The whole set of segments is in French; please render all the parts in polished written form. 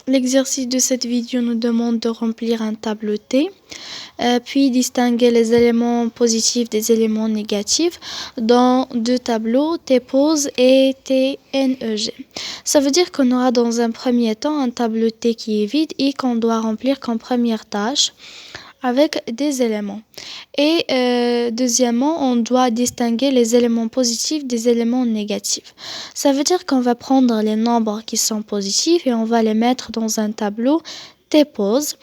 L'exercice de cette vidéo nous demande de remplir un tableau T, puis distinguer les éléments positifs des éléments négatifs dans deux tableaux T pose et T NEG. Ça veut dire qu'on aura dans un premier temps un tableau T qui est vide et qu'on doit remplir comme première tâche avec des éléments. Et deuxièmement, on doit distinguer les éléments positifs des éléments négatifs. Ça veut dire qu'on va prendre les nombres qui sont positifs et on va les mettre dans un tableau T pose,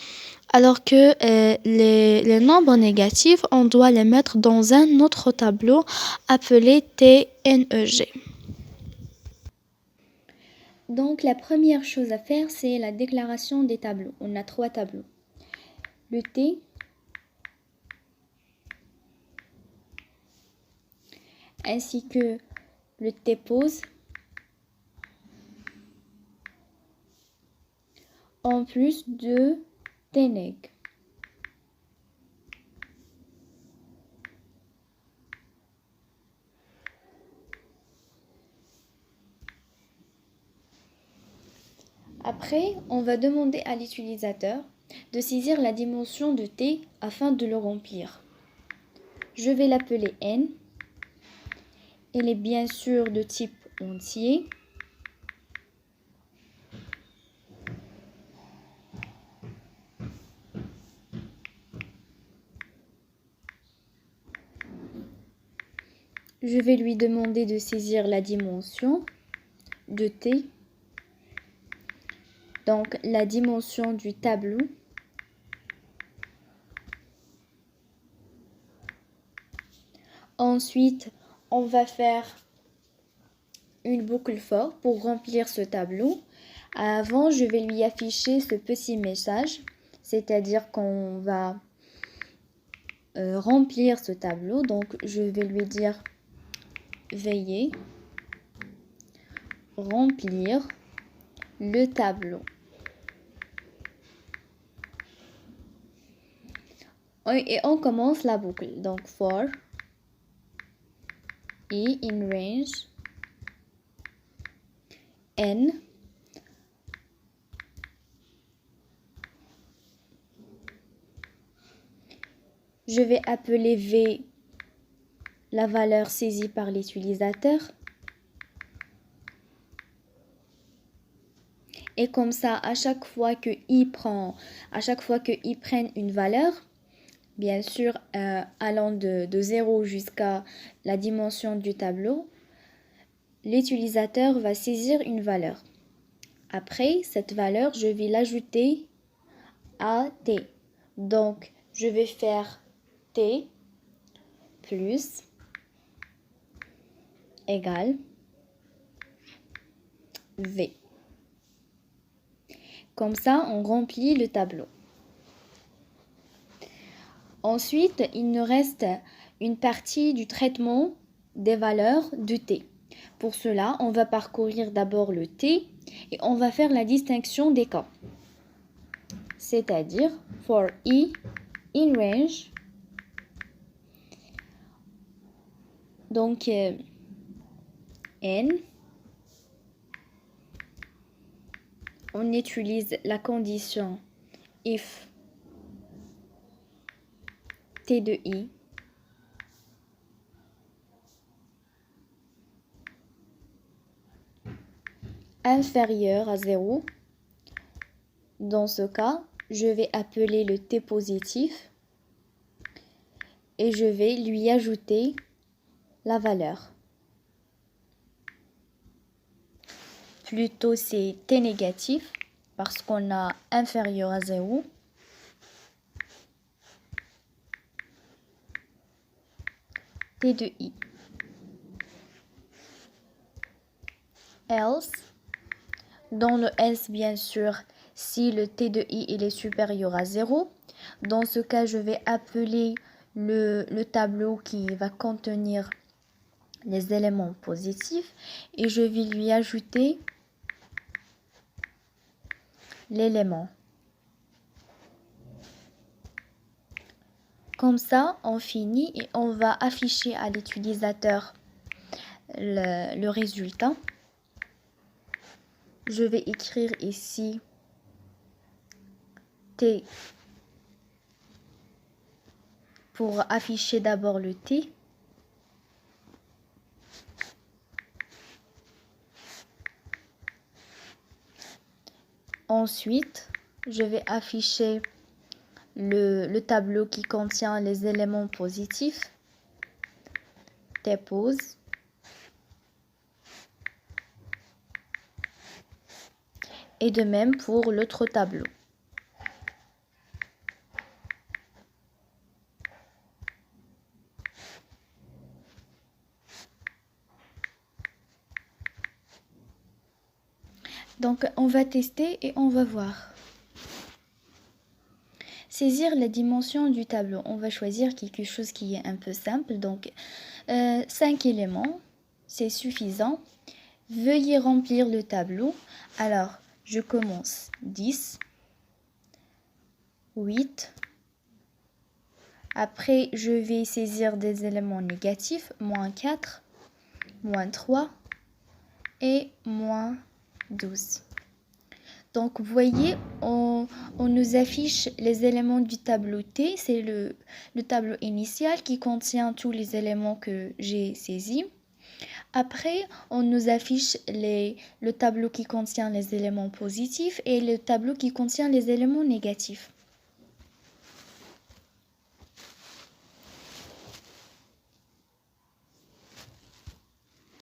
alors que les nombres négatifs, on doit les mettre dans un autre tableau appelé TNEG. Donc la première chose à faire, c'est la déclaration des tableaux. On a 3 tableaux. Le T, ainsi que le T pose, en plus de T neg. Après, on va demander à l'utilisateur de saisir la dimension de T afin de le remplir. Je vais l'appeler N. Elle est bien sûr de type entier. Je vais lui demander de saisir la dimension de T. Donc la dimension du tableau. Ensuite, on va faire une boucle for pour remplir ce tableau. Avant, je vais lui afficher ce petit message, c'est-à-dire qu'on va remplir ce tableau. Donc, je vais lui dire veuillez remplir le tableau. Et on commence la boucle. Donc, for i in range n je vais appeler v la valeur saisie par l'utilisateur. Et comme ça, à chaque fois que i prenne une valeur, bien sûr, allant de 0 jusqu'à la dimension du tableau, l'utilisateur va saisir une valeur. Après, cette valeur, je vais l'ajouter à t. Donc, je vais faire t plus égale v. Comme ça, on remplit le tableau. Ensuite, il nous reste une partie du traitement des valeurs de t. Pour cela, on va parcourir d'abord le t et on va faire la distinction des cas. C'est-à-dire, for i in range, donc n, on utilise la condition if t de i inférieur à 0. Dans ce cas, je vais appeler le t positif et je vais lui ajouter la valeur. Plutôt c'est t négatif parce qu'on a inférieur à 0. T de i. Else, dans le else bien sûr, si le t de i il est supérieur à 0, dans ce cas je vais appeler le tableau qui va contenir les éléments positifs et je vais lui ajouter l'élément. Comme ça, on finit et on va afficher à l'utilisateur le résultat. Je vais écrire ici T pour afficher d'abord le T. Ensuite, je vais afficher le tableau qui contient les éléments positifs. T pose. Et de même pour l'autre tableau. Donc, on va tester et on va voir. Saisir la dimension du tableau. On va choisir quelque chose qui est un peu simple. Donc, 5 éléments, c'est suffisant. Veuillez remplir le tableau. Alors, je commence 10, 8. Après, je vais saisir des éléments négatifs. Moins 4, moins 3 et moins 12. Donc, vous voyez, on nous affiche les éléments du tableau T. C'est le tableau initial qui contient tous les éléments que j'ai saisis. Après, on nous affiche le tableau qui contient les éléments positifs et le tableau qui contient les éléments négatifs.